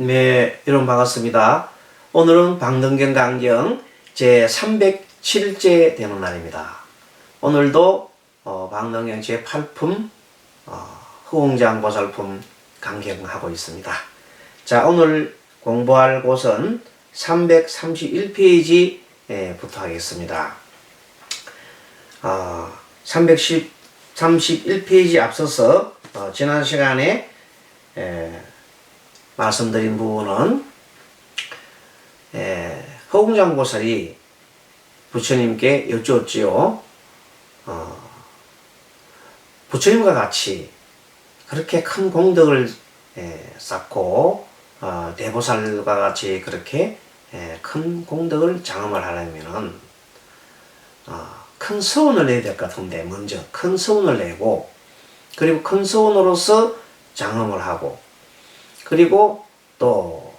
네, 여러분 반갑습니다. 오늘은 방등경 강경 제 307째 되는 날입니다. 오늘도 방등경 제 8품 허공장 보살품 강경하고 있습니다. 자, 오늘 공부할 곳은 331페이지부터 하겠습니다. 331페이지 앞서서 지난 시간에 말씀드린 부분은 허공장 보살이 부처님께 여쭈었지요. 부처님과 같이 그렇게 큰 공덕을 쌓고 대보살과 같이 그렇게 큰 공덕을 장엄을 하려면은 큰 서원을 내야 될 것 같은데, 먼저 큰 서원을 내고, 그리고 큰 서원으로서 장엄을 하고, 그리고 또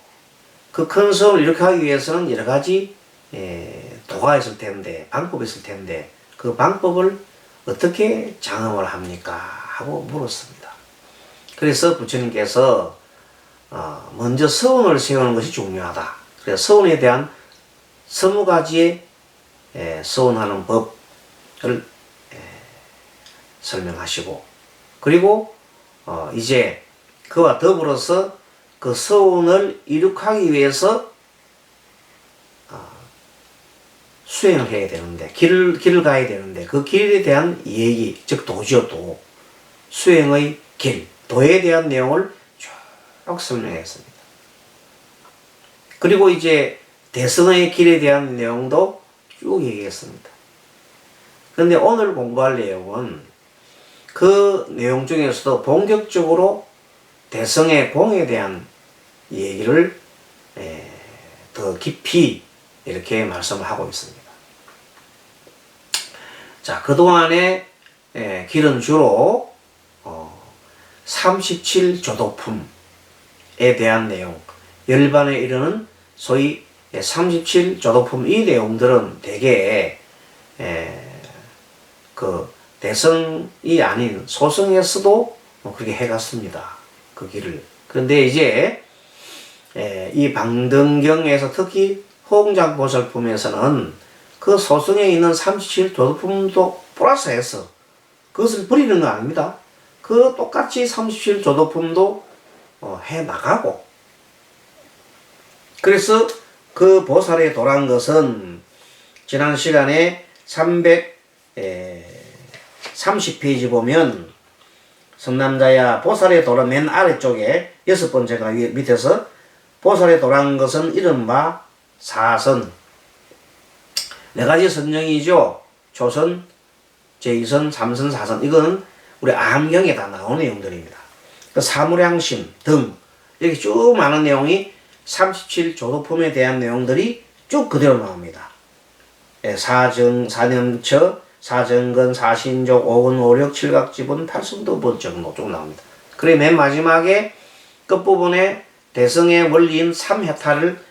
그 큰 서원을 이렇게 하기 위해서는 여러 가지 도가 있을 텐데, 방법이 있을 텐데, 그 방법을 어떻게 장엄을 합니까? 하고 물었습니다. 그래서 부처님께서 먼저 서원을 세우는 것이 중요하다. 그래서 서원에 대한 20가지의 서원하는 법을 설명하시고, 그리고 이제 그와 더불어서 그 서원을 이룩하기 위해서 수행을 해야 되는데, 길을 가야 되는데, 그 길에 대한 얘기, 즉 도죠, 도. 수행의 길, 도에 대한 내용을 쭉 설명했습니다. 그리고 이제 대승의 길에 대한 내용도 쭉 얘기했습니다. 그런데 오늘 공부할 내용은 그 내용 중에서도 본격적으로 대승의 공에 대한 얘기를 더 깊이 이렇게 말씀을 하고 있습니다. 자, 그동안의 길은 주로 37조도품에 대한 내용, 열반에 이르는 소위 37조도품 이 내용들은 대개 그 대성이 아닌 소성에서도 그렇게 해갔습니다. 그 길을. 그런데 이제 이 방등경에서 특히 허공장 보살품에서는 그 소성에 있는 37조도품도 플러스해서 그것을 버리는 거 아닙니다. 그 똑같이 37조도품도 해 나가고, 그래서 그 보살에 도란 것은 지난 시간에 330페이지 보면 성남자야 보살에 도란 맨 아래쪽에 6번째가 밑에서 보살에 도란 것은 이른바 사선, 4가지 선정이죠. 초선, 제2선, 3선, 4선. 이거는 우리 암경에 다 나오는 내용들입니다. 그 사무량심 등 이렇게 쭉 많은 내용이 37조도품에 대한 내용들이 쭉 그대로 나옵니다. 사정, 사념처, 사정근, 사신족, 오근, 오력, 칠각지분, 팔승도 번정로 쭉 나옵니다. 그리고 맨 마지막에 끝부분에 대성의 원리인 삼해탈을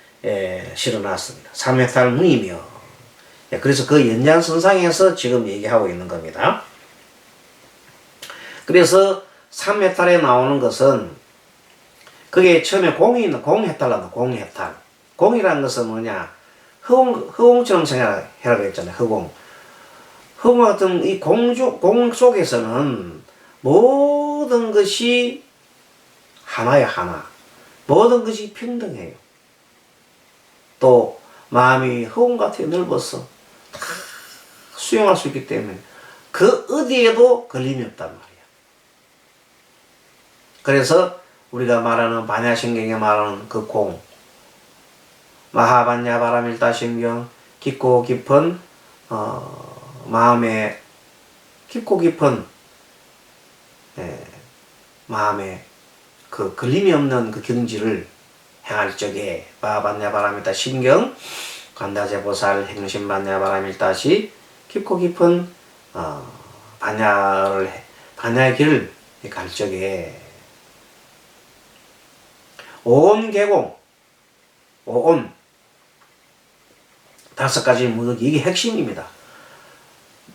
실어놨습니다. 삼해탈 문이며, 그래서 그 연장선상에서 지금 얘기하고 있는 겁니다. 그래서 삼해탈에 나오는 것은 그게 처음에 공이 있는 공해탈이라는 공해탈. 공이라는 것은 뭐냐? 허공처럼 생각하라고 했잖아요. 허공 같은 이 공 속에서는 모든 것이 하나야, 하나. 모든 것이 평등해요. 또 마음이 허공같이 넓어서 다 수용할 수 있기 때문에 그 어디에도 걸림이 없단 말이야. 그래서 우리가 말하는 반야신경에 말하는 그 공, 마하반야 바라밀다신경, 깊고 깊은 마음에 깊고 깊은 마음에 그 걸림이 없는 그 경지를 행할 적에 마하반야 바라밀다신경, 관다제보살 행심반야 바라밀다시 깊고 깊은 반야의 길을 갈 적에 오온개공, 오온 5가지 무덕이 이게 핵심입니다.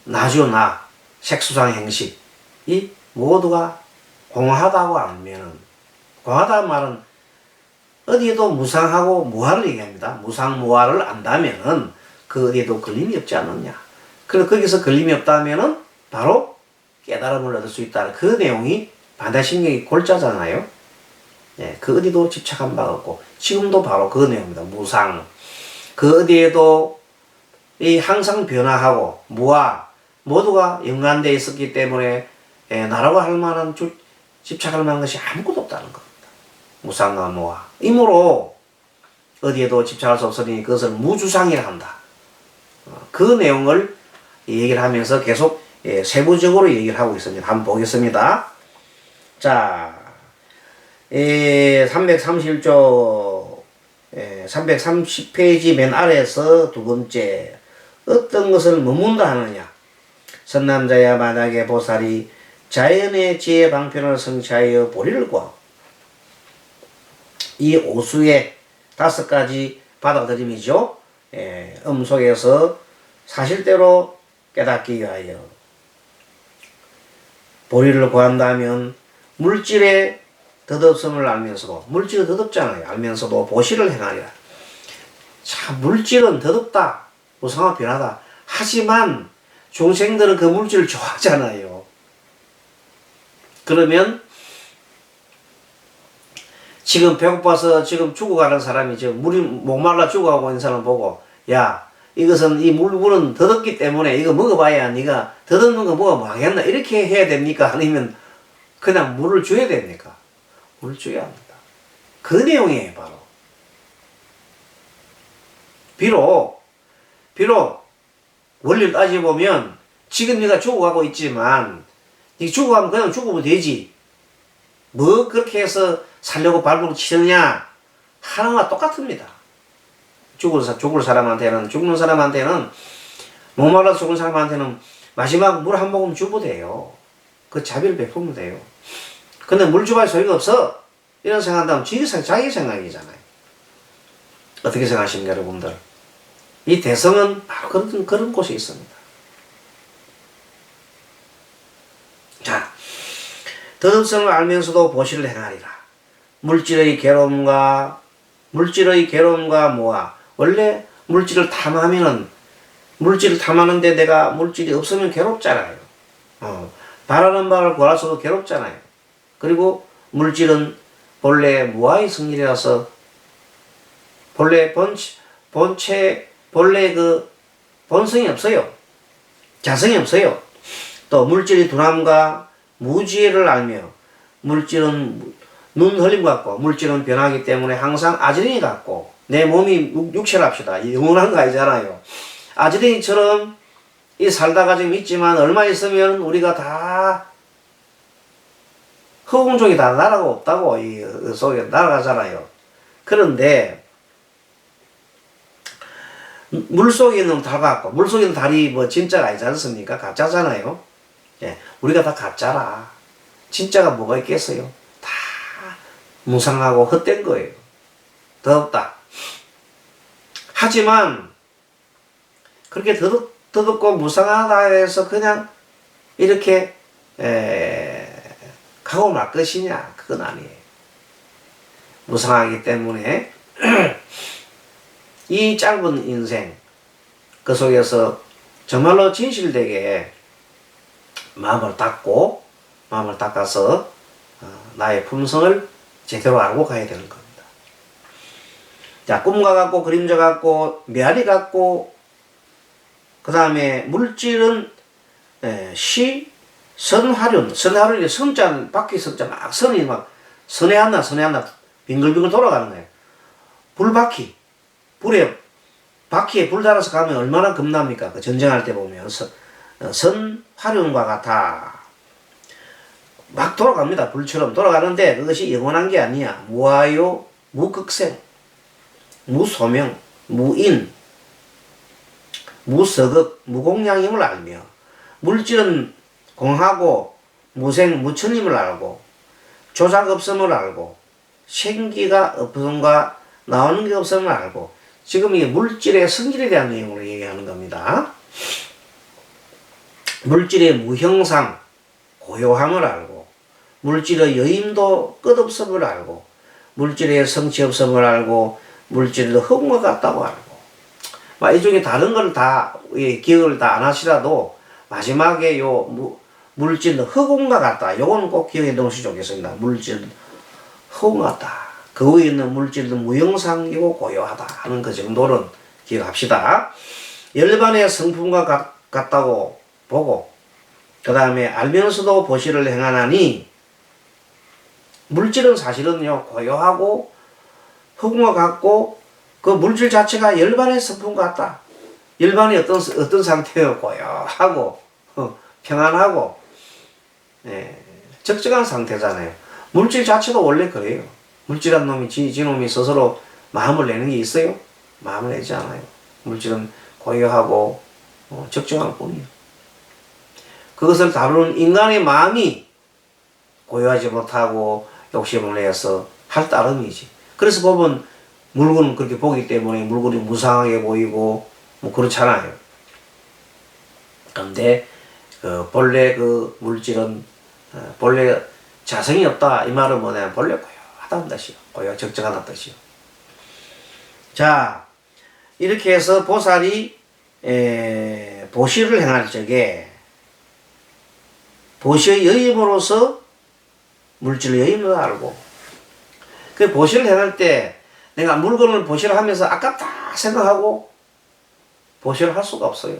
나주나 색수상 행식 이 모두가 공하다고 알면은, 공하다는 말은 어디에도 무상하고 무아를 얘기합니다. 무상무아를 안다면은 그 어디에도 걸림이 없지 않느냐. 그래서 거기서 걸림이 없다면은 바로 깨달음을 얻을 수 있다. 그 내용이 반야신경의 골자잖아요. 예, 그 어디도 집착한 바가 없고 지금도 바로 그 내용입니다. 무상. 그 어디에도 이 항상 변화하고 무아 모두가 연관되어 있었기 때문에 나라고 할 만한 집착할 만한 것이 아무것도 없다는 겁니다. 무상과 무아. 이므로 어디에도 집착할 수 없으니 그것을 무주상이라 한다. 그 내용을 얘기를 하면서 계속 세부적으로 얘기를 하고 있습니다. 한번 보겠습니다. 자, 331조 330페이지 맨 아래에서 두 번째 어떤 것을 머문다 하느냐. 선남자야 만약에 보살이 자연의 지혜 방편을 성취하여 보리를 구하고 이 오수의 5가지 받아들임이죠. 음속에서 사실대로 깨닫기 위하여 보리를 구한다면 물질의 덧없음을 알면서도 물질은 덧없잖아요. 알면서도 보시를 행하리라. 자, 물질은 덧없다. 무상하 변하다. 하지만 중생들은 그 물질을 좋아하잖아요. 그러면 지금 배고파서 지금 죽어가는 사람이 지금 물이 목말라 죽어가고 있는 사람 보고 야 이것은 이 물은 덧없기 때문에 이거 먹어봐야 네가 덧없는 거 먹으면 하겠나 이렇게 해야 됩니까? 아니면 그냥 물을 줘야 됩니까? 물을 줘야 합니다. 그 내용이에요 바로. 비록 원리를 따져보면 지금 네가 죽어가고 있지만 네 죽어가면 그냥 죽으면 되지 뭐 그렇게 해서 살려고 발버둥 치느냐 하나와 똑같습니다. 죽는 사람한테는 목말라 죽은 사람한테는 마지막 물 한 모금 주고 돼요. 그 자비를 베풀면 돼요. 근데 물 주봐야 소용이 없어 이런 생각한다면 자기 생각이잖아요. 어떻게 생각하십니까 여러분들? 이 대성은 바로 그런 곳에 있습니다. 자, 덧없음을 알면서도 보시를 행하리라. 물질의 괴로움과 모아. 원래 물질을 탐하는데 내가 물질이 없으면 괴롭잖아요. 바라는 바를 구할수록 괴롭잖아요. 그리고 물질은 본래 무아의 성질이라서 본래 그 본성이 없어요. 자성이 없어요. 또 물질이 둔함과 무지혜를 알며 물질은 눈 흘림 같고 물질은 변하기 때문에 항상 아지랭이 같고 내 몸이 육체랍시다. 영원한 거 아니잖아요. 아지랭이처럼 이 살다가 지금 있지만 얼마 있으면 우리가 다 허공종이 다 나라가 없다고 이 속에 날아가잖아요. 그런데 물속에 있는 달 같고 물속에 있는 달이 뭐 진짜가 아니지 않습니까? 가짜잖아요. 예, 우리가 다 가짜라. 진짜가 뭐가 있겠어요? 다 무상하고 헛된 거예요. 더없다. 하지만 그렇게 더덥고 무상하다 해서 그냥 이렇게 가고 말 것이냐? 그건 아니에요. 무상하기 때문에 이 짧은 인생 그 속에서 정말로 진실되게 마음을 닦아서 나의 품성을 제대로 알고 가야 되는 겁니다. 자, 꿈과 같고 그림자 같고 메아리 같고 그 다음에 물질은 선화륜이 선자 바퀴 선자 막 선이 막 선에 하나 빙글빙글 돌아가는 거예요. 바퀴에 불 달아서 가면 얼마나 겁납니까? 그 전쟁할 때 보면 선화륜과 같아. 막 돌아갑니다. 불처럼 돌아가는데 그것이 영원한 게 아니야. 무아요, 무극생, 무소명, 무인, 무서극, 무공양임을 알며 물질은 공하고 무생, 무천임을 알고 조작 없음을 알고 생기가 없음과 나오는 게 없음을 알고 지금 이게 물질의 성질에 대한 내용으로 얘기하는 겁니다. 물질의 무형상, 고요함을 알고 물질의 여임도 끝없음을 알고 물질의 성취 없음을 알고 물질도 흑과 같다고 알고 막 이 중에 다른 걸 다 기억을 다 안 하시라도 마지막에 물질도 흑과 같다. 요거는 꼭 기억해 놓으시면 좋겠습니다. 물질도 흑과 같다. 그 위에 있는 물질도 무형상이고 고요하다 하는 그 정도는 기억합시다. 열반의 성품과 같다고 보고 그 다음에 알면서도 보시를 행하나니 물질은 사실은요 고요하고 흑과 같고 그 물질 자체가 열반의 성품과 같다. 열반이 어떤 상태예요? 고요하고 평안하고 적적한 상태잖아요. 물질 자체도 원래 그래요. 물질한 놈이 지놈이 스스로 마음을 내는 게 있어요? 마음을 내지 않아요. 물질은 고요하고 적정한 뿐이에요. 그것을 다루는 인간의 마음이 고요하지 못하고 욕심을 내서 할 따름이지. 그래서 보면 물건은 그렇게 보기 때문에 물건이 무상하게 보이고 뭐 그렇잖아요. 그런데 본래 그 물질은 본래 자성이 없다 이 말은 뭐냐면 본래 고요하다는 뜻이요. 고요 적정하다는 뜻이요. 자 이렇게 해서 보살이 보시를 행할 적에 보시의 여임으로서 물질의 여임을 알고 그 보시를 행할 때 내가 물건을 보시를 하면서 아깝다 생각하고 보시를 할 수가 없어요.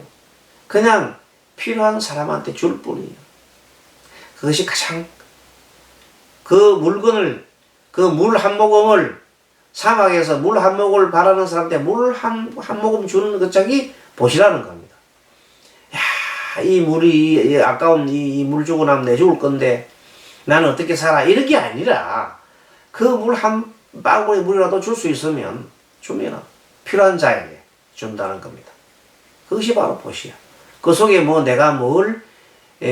그냥 필요한 사람한테 줄 뿐이에요. 그것이 가장 그 물건을 그 물 한 모금을 사막에서 물 한 모금을 바라는 사람한테 물 한 모금 주는 것 짝이 보시라는 겁니다. 야, 이 물이 아까운 이 물 주고 나면 내 죽을 건데 나는 어떻게 살아? 이런 게 아니라 그 물 한 방울의 물이라도 줄 수 있으면 주면 필요한 자에게 준다는 겁니다. 그것이 바로 보시야. 그 속에 뭐 내가 뭘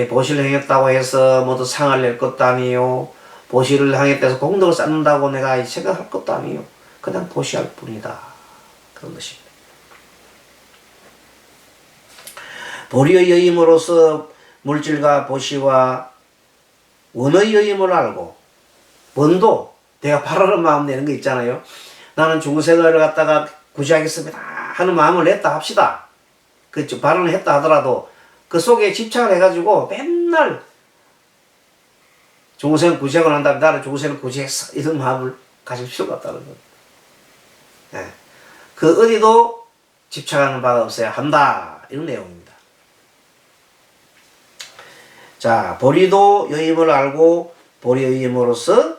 보시를 행했다고 해서 모두 상을 낼 것도 아니요. 보시를 행했다고 공덕을 쌓는다고 내가 생각할 것도 아니요. 그냥 보시할 뿐이다. 그런 것입니다. 보리의 여임으로서 물질과 보시와 원의 여임을 알고 원도 내가 바라는 마음 내는 거 있잖아요. 나는 중생을 갖다가 구제하겠습니다 하는 마음을 냈다 합시다. 그 발언을 했다 하더라도 그 속에 집착을 해가지고 맨날 중생을 구제하고 난 다음에 나는 중생을 구제했어 이런 마음을 가질 필요가 없다는 겁니다. 네. 그 어디도 집착하는 바가 없어야 한다 이런 내용입니다. 자 보리도 여임을 알고 보리의 여임으로서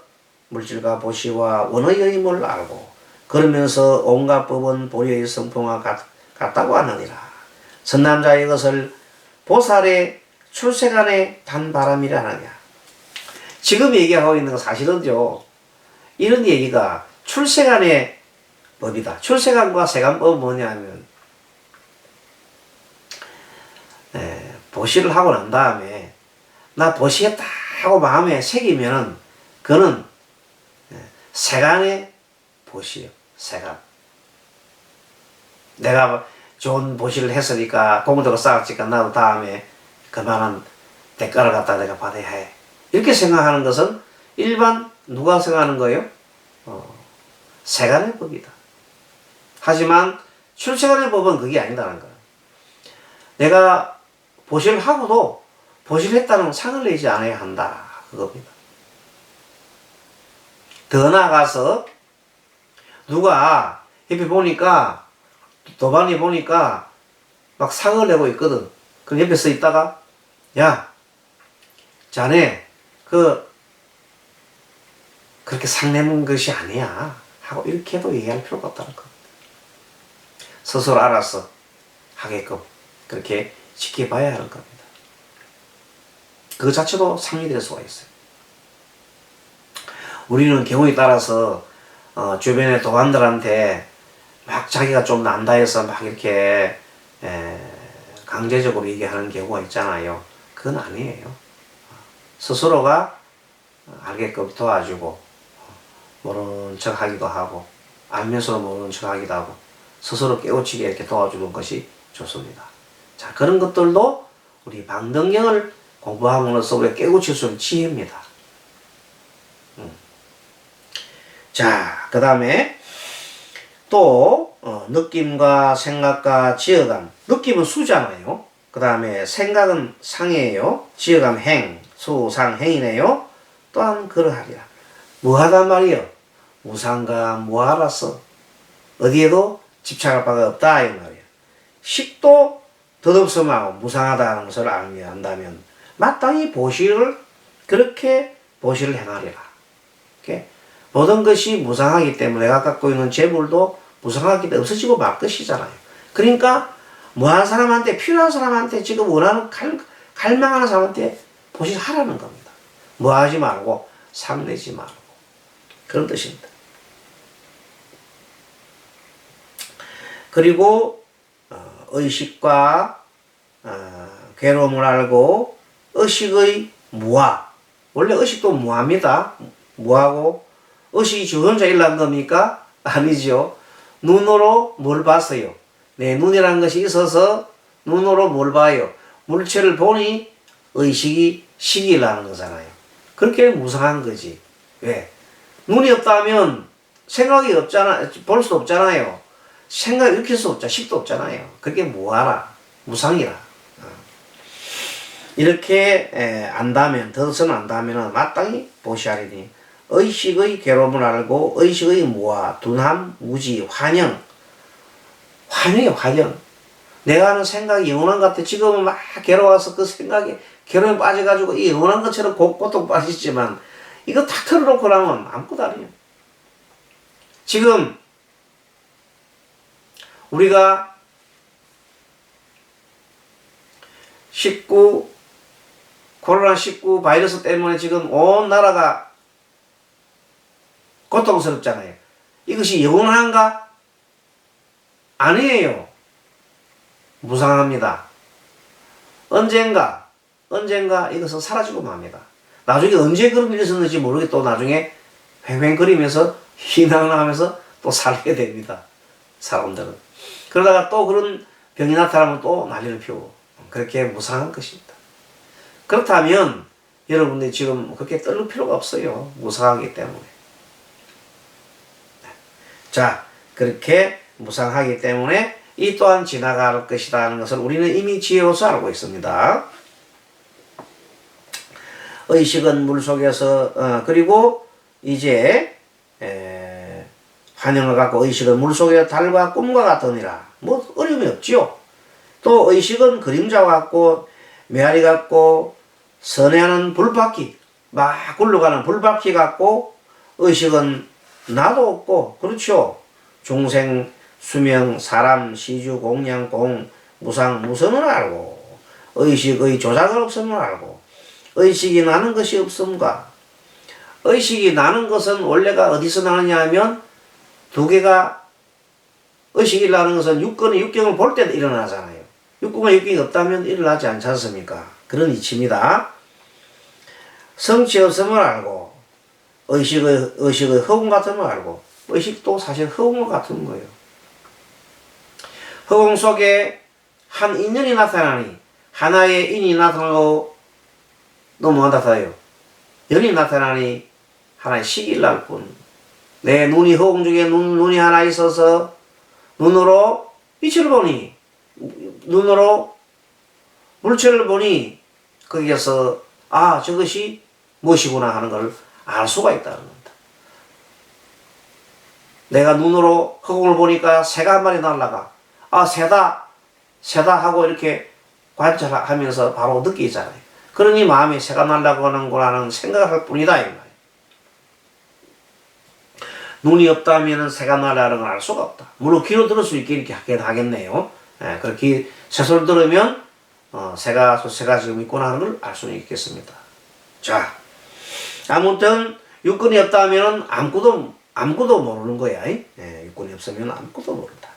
물질과 보시와 원의 여임을 알고 그러면서 온갖 법은 보리의 성품과 같다고 하느니라. 선남자의 것을 보살의 출세간의 단바람이라 하느냐. 지금 얘기하고 있는 건 사실은요 이런 얘기가 출세간의 법이다. 출세간과 세간법은 뭐냐면 보시를 하고 난 다음에 나 보시했다 하고 마음에 새기면은 그는 세간의 보시요. 세간. 내가 좋은 보시를 했으니까 공덕을 쌓았으니까 나도 다음에 그만한 대가를 갖다 내가 받아야 해. 이렇게 생각하는 것은 일반 누가 생각하는 거예요? 세간의 법이다. 하지만 출세간의 법은 그게 아니다는 거예요. 내가 보시를 하고도 보시를 했다는 상을 내지 않아야 한다. 그겁니다. 더 나아가서 누가 옆에 보니까 도반에 보니까 막 상을 내고 있거든. 그럼 옆에 서 있다가 야 자네 그렇게 상 내는 것이 아니야 하고 이렇게 해도 얘기할 필요가 없다는 겁니다. 스스로 알아서 하게끔 그렇게 지켜봐야 하는 겁니다. 그 자체도 상이 될 수가 있어요. 우리는 경우에 따라서 주변의 도반들한테 막 자기가 좀 난다 해서 막 이렇게 강제적으로 얘기하는 경우가 있잖아요. 그건 아니에요. 스스로가 알게끔 도와주고 모르는 척 하기도 하고 알면서도 모르는 척 하기도 하고 스스로 깨우치게 이렇게 도와주는 것이 좋습니다. 자, 그런 것들도 우리 방등경을 공부함으로써 우리가 깨우칠 수 있는 지혜입니다. 자, 그 다음에 또 느낌과 생각과 지어감. 느낌은 수잖아요. 그 다음에 생각은 상이에요. 지어감 행, 수, 상, 행이네요. 또한 그러하리라. 뭐하단 말이요? 무상과 무하라서 어디에도 집착할 바가 없다 이 말이에요. 식도 덧없음하고 무상하다는 것을 안다면 마땅히 보시를 그렇게 보시를 행하리라. 이렇게 모든 것이 무상하기 때문에 내가 갖고 있는 재물도 무상하기 때문에 없어지고 말 것이잖아요. 그러니까 뭐한 사람한테 필요한 사람한테 지금 원하는 갈망하는 사람한테 보시를 하라는 겁니다. 뭐 하지 말고 삼내지 말고 그런 뜻입니다. 그리고 의식과 괴로움을 알고 의식의 무아. 원래 의식도 무아입니다. 무아고 의식이 저 혼자 일어난 겁니까? 아니죠. 눈으로 뭘 봤어요? 내 눈이라는 것이 있어서 눈으로 뭘 봐요? 물체를 보니 의식이 식이 일어나는 거잖아요. 그렇게 무상한 거지. 왜? 눈이 없다면 생각이 없잖아, 볼 수도 없잖아요. 생각이 일으킬 수 없잖아. 식도 없잖아요. 그게 무아라. 무상이라. 이렇게 안다면, 덧없은 안다면 마땅히 보시하리니 의식의 괴로움을 알고 의식의 무아, 둔함, 무지, 환영. 환영이에요, 환영. 내가 하는 생각이 영원한 것 같아. 지금은 막 괴로워서 그 생각에 괴로움에 빠져가지고 이 영원한 것처럼 고통 빠지지만 이거 탁 털어놓고 나면 아무것도 아니에요. 지금 우리가 19 코로나19 바이러스 때문에 지금 온 나라가 고통스럽잖아요. 이것이 영원한가? 아니에요. 무상합니다. 언젠가 이것은 사라지고 맙니다. 나중에 언제 그런 일이 있었는지 모르게 또 나중에 횡횡거리면서 희망하면서 또 살게 됩니다. 사람들은. 그러다가 또 그런 병이 나타나면 또 난리를 피우고 그렇게 무상한 것입니다. 그렇다면 여러분들이 지금 그렇게 떨릴 필요가 없어요. 무상하기 때문에. 자, 그렇게 무상하기 때문에 이 또한 지나갈 것이다 하는 것을 우리는 이미 지혜로서 알고 있습니다. 의식은 물속에서 그리고 이제 환영을 갖고 의식은 물속의 달과 꿈과 같으니라. 뭐 어려움이 없지요. 또 의식은 그림자 같고 메아리 같고 선회하는 불바퀴 막 굴러가는 불바퀴 같고 의식은 나도 없고 그렇죠. 중생 수명 사람 시주 공양 공 무상 무선을 알고 의식의 조작은 없음을 알고 의식이 나는 것이 없음과 의식이 나는 것은 원래가 어디서 나느냐 하면 두 개가 의식이 나는 것은 육근의 육경을 볼 때 일어나잖아요. 육근과 육경이 없다면 일어나지 않지 않습니까? 그런 이치입니다. 성취 없음을 알고 의식의 허공 같음을 알고 의식도 사실 허공 같은 거예요. 허공 속에 한 인연이 나타나니 하나의 인이 나타나고 너무 나타나요. 연이 나타나니 하나의 식이 날 뿐. 내 눈이 허공 중에 눈이 하나 있어서 눈으로 빛을 보니 눈으로 물체를 보니 거기에서 아 저것이 무엇이구나 하는 걸 알 수가 있다는 겁니다. 내가 눈으로 허공을 보니까 새가 한 마리 날아가 아 새다 하고 이렇게 관찰하면서 바로 느끼잖아요. 그러니 마음에 새가 날아가는 거라는 생각을 할 뿐이다 이 말이에요. 눈이 없다면 새가 날아가는 걸 알 수가 없다. 물론 귀로 들을 수 있게 이렇게 하겠네요. 그렇게 새소리 들으면 새가 지금 있구나 하는 걸 알 수는 있겠습니다. 자, 아무튼 육근이 없다면 아무것도 모르는 거야. 육근이 없으면 아무것도 모른다.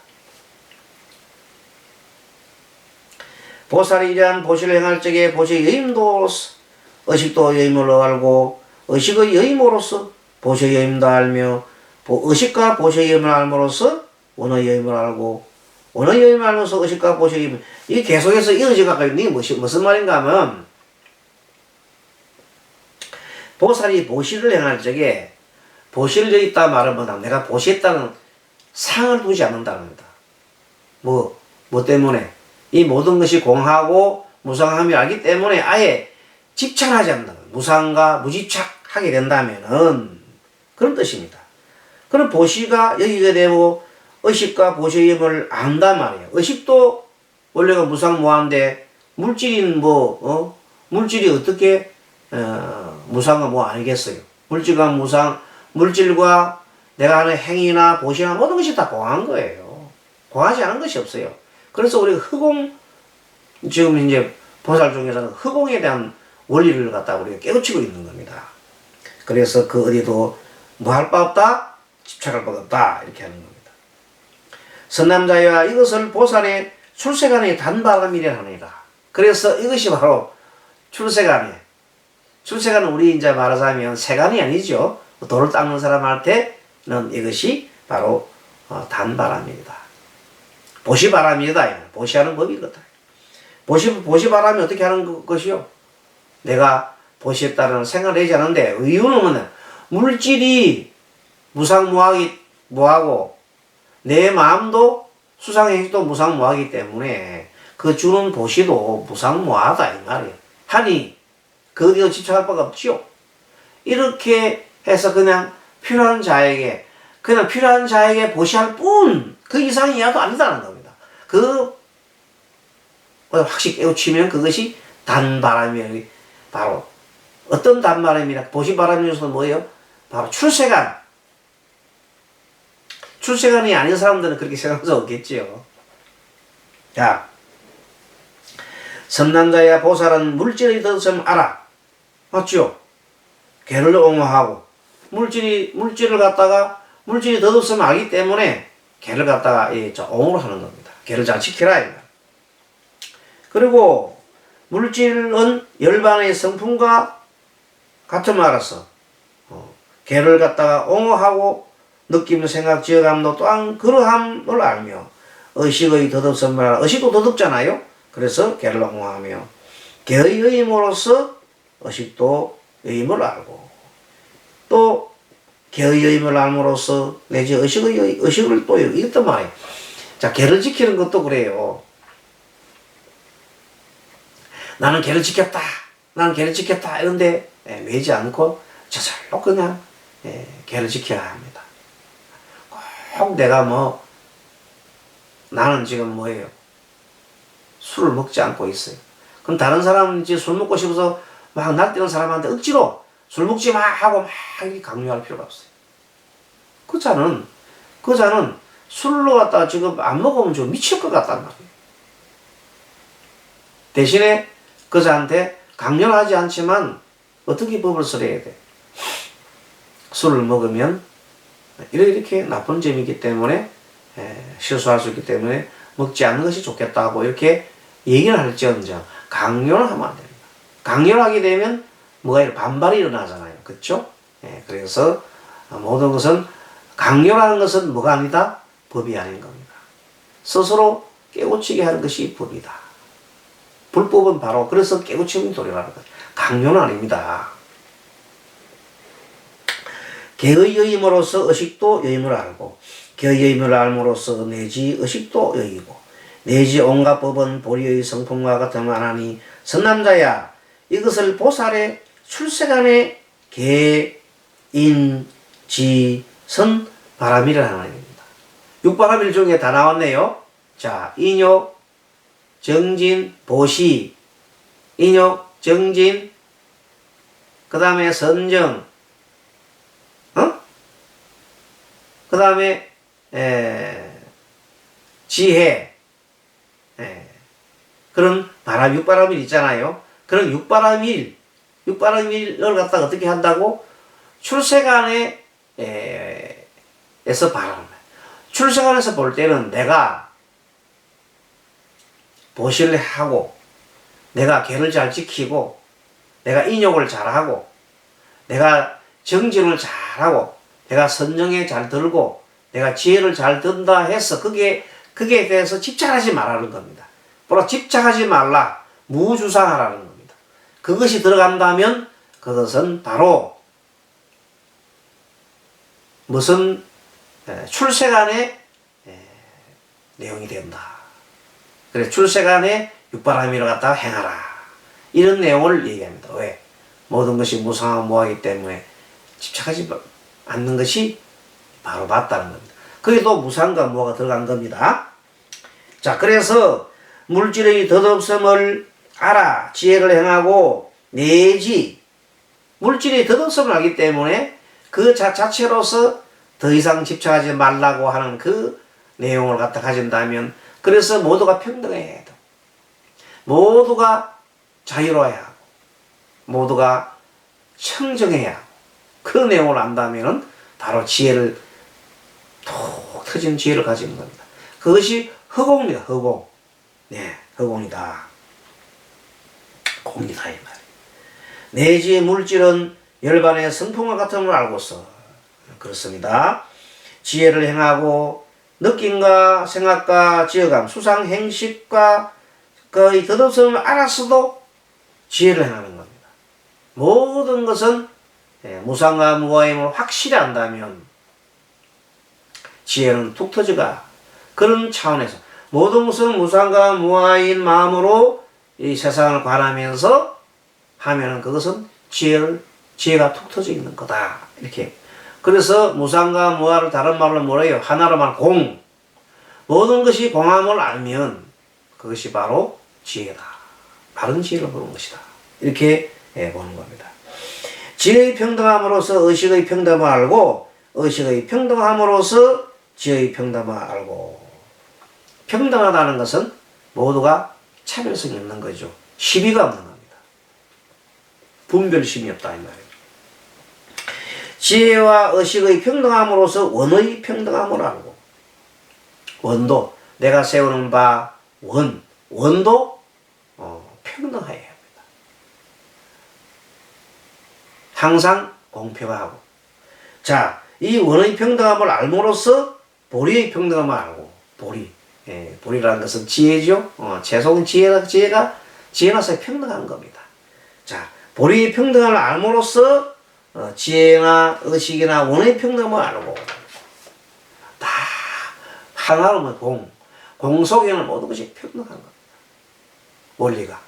보살이 이러한 보시를 행할 적에 보시의 여임도로서 의식도 여임으로 알고 의식의 여임으로서 보시의 여임도 알며 의식과 보시의 여임을 알므로써 원의 여임을 알고 원의 여임을 알면서 의식과 보시의 여임 이게 계속해서 이어져 가고 있는 게 무슨 말인가 하면 보살이 보시를 행할 적에 보시를 여있다 말은 뭐다? 내가 보시했다는 상을 두지 않는다는 겁니다. 뭐 때문에? 이 모든 것이 공하고 무상함이 알기 때문에 아예 집착하지 않는다. 무상과 무집착하게 된다면은 그런 뜻입니다. 그럼 보시가 여기게 되고 의식과 보시의 힘을 안단 말이에요. 의식도 원래가 무상무한데 물질인 물질이 어떻게 무상과 뭐 아니겠어요? 물질과 내가 하는 행위나 보시나 모든 것이 다 공한 거예요. 공하지 않은 것이 없어요. 그래서 우리가 지금 이제 보살 중에서는 허공에 대한 원리를 갖다 우리가 깨우치고 있는 겁니다. 그래서 그 어디도 뭐 할 바 없다, 집착할 바가 없다, 이렇게 하는 겁니다. 선남자야 이것을 보살의 출세간의 단바람이라 하니라. 그래서 이것이 바로 출세간은 우리 이제 말하자면 세간이 아니죠. 돌을 닦는 사람한테는 이것이 바로 단바람이다. 보시바람이다. 보시하는 법이거든. 보시바람이 어떻게 하는 것이요? 내가 보시에 따른 생각을 하지 않는데 이유는 뭐냐? 물질이 무상무하고 내 마음도 수상행위도 무상무하기 때문에 그 주는 보시도 무상무하다 이 말이에요. 하니 그 어디도 집착할 바가 없지요. 이렇게 해서 그냥 필요한 자에게 보시할 뿐 그 이상이 이하도 아니다는 겁니다. 그 확실히 깨우치면 그것이 단바람이 바로 어떤 단바람이냐 보시바람에서는 뭐예요? 바로 출세간이 아닌 사람들은 그렇게 생각할 수 없겠지요. 자, 선남자야 보살은 물질의 덫을 알아. 맞죠? 개를 옹호하고 물질을 갖다가 물질이 덫을 알기 때문에 개를 갖다가 옹호를 하는 겁니다. 개를 잘 지키라. 그리고 물질은 열반의 성품과 같음을 알아서 개를 갖다가 옹호하고 느낌, 생각, 지어감도 또한 그러함을 알며 의식의 덧없음을 의식도 덧없잖아요. 그래서 개를 옹호하며 개의 의임으로써 의식도 의임을 알고 또 개의 의임을 알므로써 내지 의식을 또 이것도 말이에요. 자, 개를 지키는 것도 그래요. 나는 개를 지켰다. 이런데 매지 않고 저절로 그냥 개를 지켜야 합니다. 꼭 내가 나는 지금 뭐예요? 술을 먹지 않고 있어요. 그럼 다른 사람은 이제 술 먹고 싶어서 막 날뛰는 사람한테 억지로 술 먹지 마 하고 막 강요할 필요가 없어요. 그 자는 술로 갖다가 지금 안 먹으면 좀 미칠 것 같단 말이에요. 대신에 그 자한테 강요를 하지 않지만 어떻게 법을 써야 돼? 술을 먹으면 이렇게 나쁜 점이기 때문에 실수할 수 있기 때문에 먹지 않는 것이 좋겠다고 이렇게 얘기를 할지언정 강요를 하면 안 됩니다. 강요를 하게 되면 반발이 일어나잖아요. 그렇죠? 그래서 모든 것은 강요라는 것은 뭐가 아니다? 법이 아닌 겁니다. 스스로 깨우치게 하는 것이 법이다. 불법은 바로 그래서 깨우침이 도리라는 거죠. 강요는 아닙니다. 개의 여임으로써 의식도 여임을 알고 개의 여임을 알므로써 내지 의식도 여이고 내지 온갖 법은 보리의 성품과 같으면 하니 선남자야 이것을 보살의 출세간의 개인지선 바람이라는 말입니다. 육바람일 중에 다 나왔네요. 자, 인욕, 정진, 보시, 인욕, 정진, 그 다음에 선정, 그 다음에 지혜, 그런 육바람일 있잖아요. 그런 육바람일을 갖다가 어떻게 한다고? 출세간에 에서 바람. 출세간에서 볼 때는 내가 보시를 하고 내가 계를 잘 지키고 내가 인욕을 잘하고 내가 정진을 잘하고 내가 선정에 잘 들고 내가 지혜를 잘 든다 해서 그게 대해서 집착하지 말라는 겁니다. 뭐라 집착하지 말라. 무주상하라는 겁니다. 그것이 들어간다면 그것은 바로 무슨 출세간의 내용이 된다. 그래 출세간의 육바라밀을 갖다가 행하라. 이런 내용을 얘기합니다. 왜? 모든 것이 무상하고 무하기 때문에 집착하지 않는 것이 바로 맞다는 겁니다. 거기도 무상과 무하가 들어간 겁니다. 자, 그래서 물질의 덧없음을 알아 지혜를 행하고 내지 물질이 덧없음을 알기 때문에 그 자체로서 더 이상 집착하지 말라고 하는 그 내용을 갖다 가진다면 그래서 모두가 평등해야 해도 모두가 자유로워야 하고 모두가 청정해야 하고 그 내용을 안다면 바로 지혜를 톡 터진 지혜를 가지는 겁니다. 그것이 허공입니다. 허공. 네, 허공이다. 공이다 이 말이에요. 내지 물질은 열반의 성품과 같음을 알고서 그렇습니다. 지혜를 행하고 느낌과 생각과 지어감, 수상, 행식과 거의 덧없음을 알았어도 지혜를 행하는 겁니다. 모든 것은 무상과 무아임을 확실히 안다면 지혜는 툭 터지가 그런 차원에서 모든 것은 무상과 무아인 마음으로 이 세상을 관하면서 하면은 그것은 지혜가 툭 터져 있는 거다. 이렇게. 그래서 무상과 무아를 다른 말로 뭐래요? 하나로 말 공. 모든 것이 공함을 알면 그것이 바로 지혜다. 바른 지혜를 보는 것이다. 이렇게 보는 겁니다. 지혜의 평등함으로써 의식의 평등함을 알고 의식의 평등함으로써 지혜의 평등함을 알고 평등하다는 것은 모두가 차별성이 없는 거죠. 시비가 없는 겁니다. 분별심이 없다 이 말이에요. 지혜와 의식의 평등함으로써 원의 평등함을 알고 원도 내가 세우는 바 원도 평등해야 합니다. 항상 공평하고 자, 이 원의 평등함을 알므로써 보리의 평등함을 알고 보리라는 것은 지혜죠. 최종 지혜나서 평등한 겁니다. 자, 보리의 평등함을 알므로써 지혜나 의식이나 원의 평등함을 알고 다 하나로 공 속에는 모든 것이 평등한 겁니다. 원리가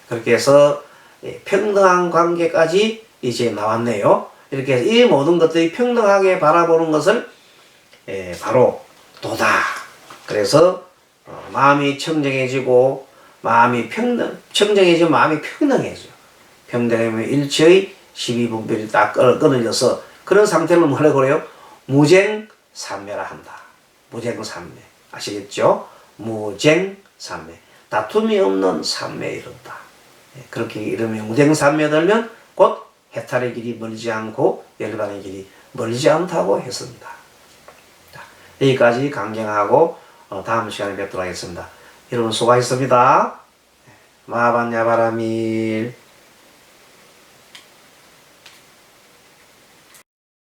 그렇게 해서 평등한 관계까지 이제 나왔네요. 이렇게 해서 이 모든 것들이 평등하게 바라보는 것을 바로 도다. 그래서 마음이 청정해지고 마음이 청정해지고 마음이 평등해져요. 평등하면 일체의 12분별이 딱 끊어져서 그런 상태를 뭐라고 그래요? 무쟁삼매라 한다. 무쟁삼매. 아시겠죠? 무쟁삼매. 다툼이 없는 삼매에 이른다. 그렇게 이르면 무쟁삼매에 들면 곧 해탈의 길이 멀지 않고 열반의 길이 멀지 않다고 했습니다. 자, 여기까지 강경하고 다음 시간에 뵙도록 하겠습니다. 여러분 수고하셨습니다. 마반야바라밀